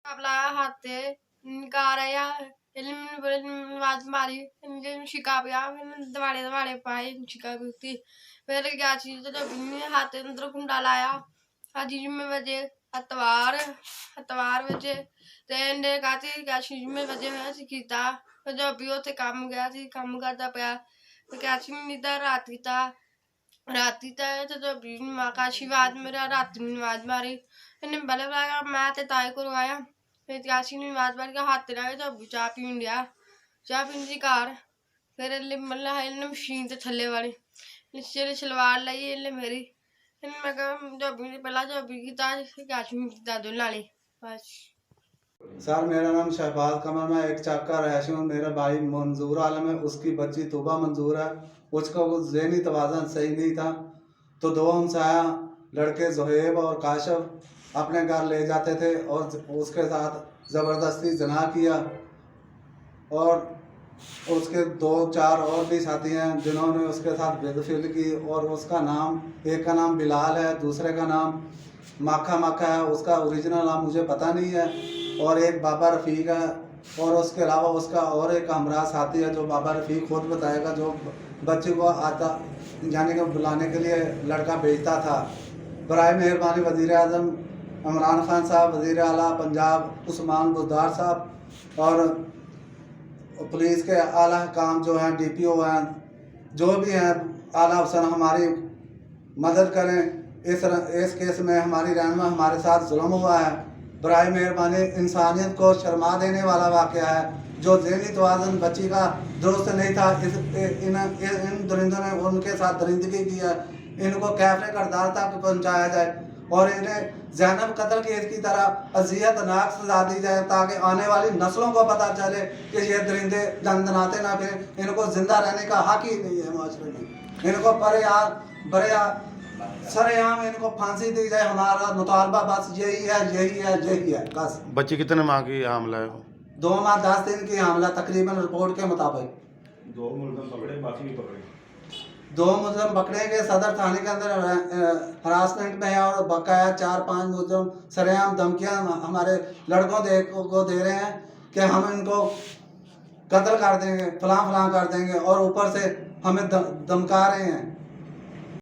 Abla hatte garaya elim आवाज मारी शिकाब या दवाड़े दवाड़े पाए शिकाब थी फिर क्या चीज तो हाथ अंदर कुंडा लाया आज में बजे अतवार बजे ते काती क्या चीज में बजे मैं सीखता जो भी उथे काम गया सी काम करता पाया तो क्या चीज निदा राती ता तो जो भी मां का आशीर्वाद मेरा रात में आवाज मारी इन्हें बले लगा मैं ते ताई को आया फिर यासी ने आवाज मार के हाथ लगा तो चाह पीन दिया चाह पीन दी कार फिर मतलब इन्हें मशीन ते थल्ले वाली नीचे सलवार लाई इन्हें मेरी इन्हें मैं कहा जो भी पहला जो भी की ताज यासी ने दा दो लाली बस सर मेरा नाम शहबाज कमर, मैं एक चक का रहशी हूँ। मेरा भाई मंजूर आलम है, उसकी बच्ची तोबा मंजूर है। उसका वो ज़हनी तवाज़न सही नहीं था तो दो हमसाया लड़के ज़ुहैब और काशिफ अपने घर ले जाते थे और उसके साथ ज़बरदस्ती ज़िना किया। और उसके 2-4 और भी साथी हैं जिन्होंने उसके साथ बेदखिली की। और उसका नाम, एक का नाम बिलाल है, दूसरे का नाम माखा है, उसका ओरिजिनल नाम मुझे पता नहीं है। और एक बाबा रफ़ीक है और उसके अलावा उसका और एक हमरा साथी है जो बाबा रफ़ीक खुद बताएगा, जो बच्चे को आता यानी कि बुलाने के लिए लड़का भेजता था। बराए मेहरबानी वज़ीर आज़म इमरान खान साहब, वज़ीर आला पंजाब उस्मान बुज़दार साहब और पुलिस के आला काम जो हैं DPO हैं, जो भी हैं आला अफसर हमारी मदद करें। इस केस में हमारी रहनुमा हमारे साथ जुल्म हुआ है। बराए मेहरबानी इंसानियत को शर्मा देने वाला वाक़या है। जो ज़हनी तवाज़न बच्ची का दुरुस्त नहीं था, इन दरिंदों ने उनके साथ दरिंदगी की है। इनको कैफ़े करदार तक पहुँचाया जाए और इन्हें ज़ैनब कत्ल केस की तरह अज़ियतनाक सज़ा दी जाए ताकि आने वाली नस्लों को पता चले कि ये दरिंदे दंदनाते ना फिर, इनको ज़िंदा रहने का हक़ ही नहीं है माशरे में। इनको बरे सरेआम इनको फांसी दी जाए। हमारा मुतालबा बस यही है बस। बच्ची कितने माह की हामला है? 2 माह 10 दिन की हामला तकरीबन रिपोर्ट के मुताबिक। 2 मुलज़िम पकड़े, बाकी भी पकड़े। 2 मुलज़िम पकड़ेंगे, सदर थाने के अंदर हरासमेंट में है और बकाया 4-5 मुलज़िम सरेआम धमकियां हमारे लड़कों को दे रहे हैं कि हम इनको कत्ल कर देंगे, फलां कर देंगे और ऊपर से हमें धमका रहे हैं।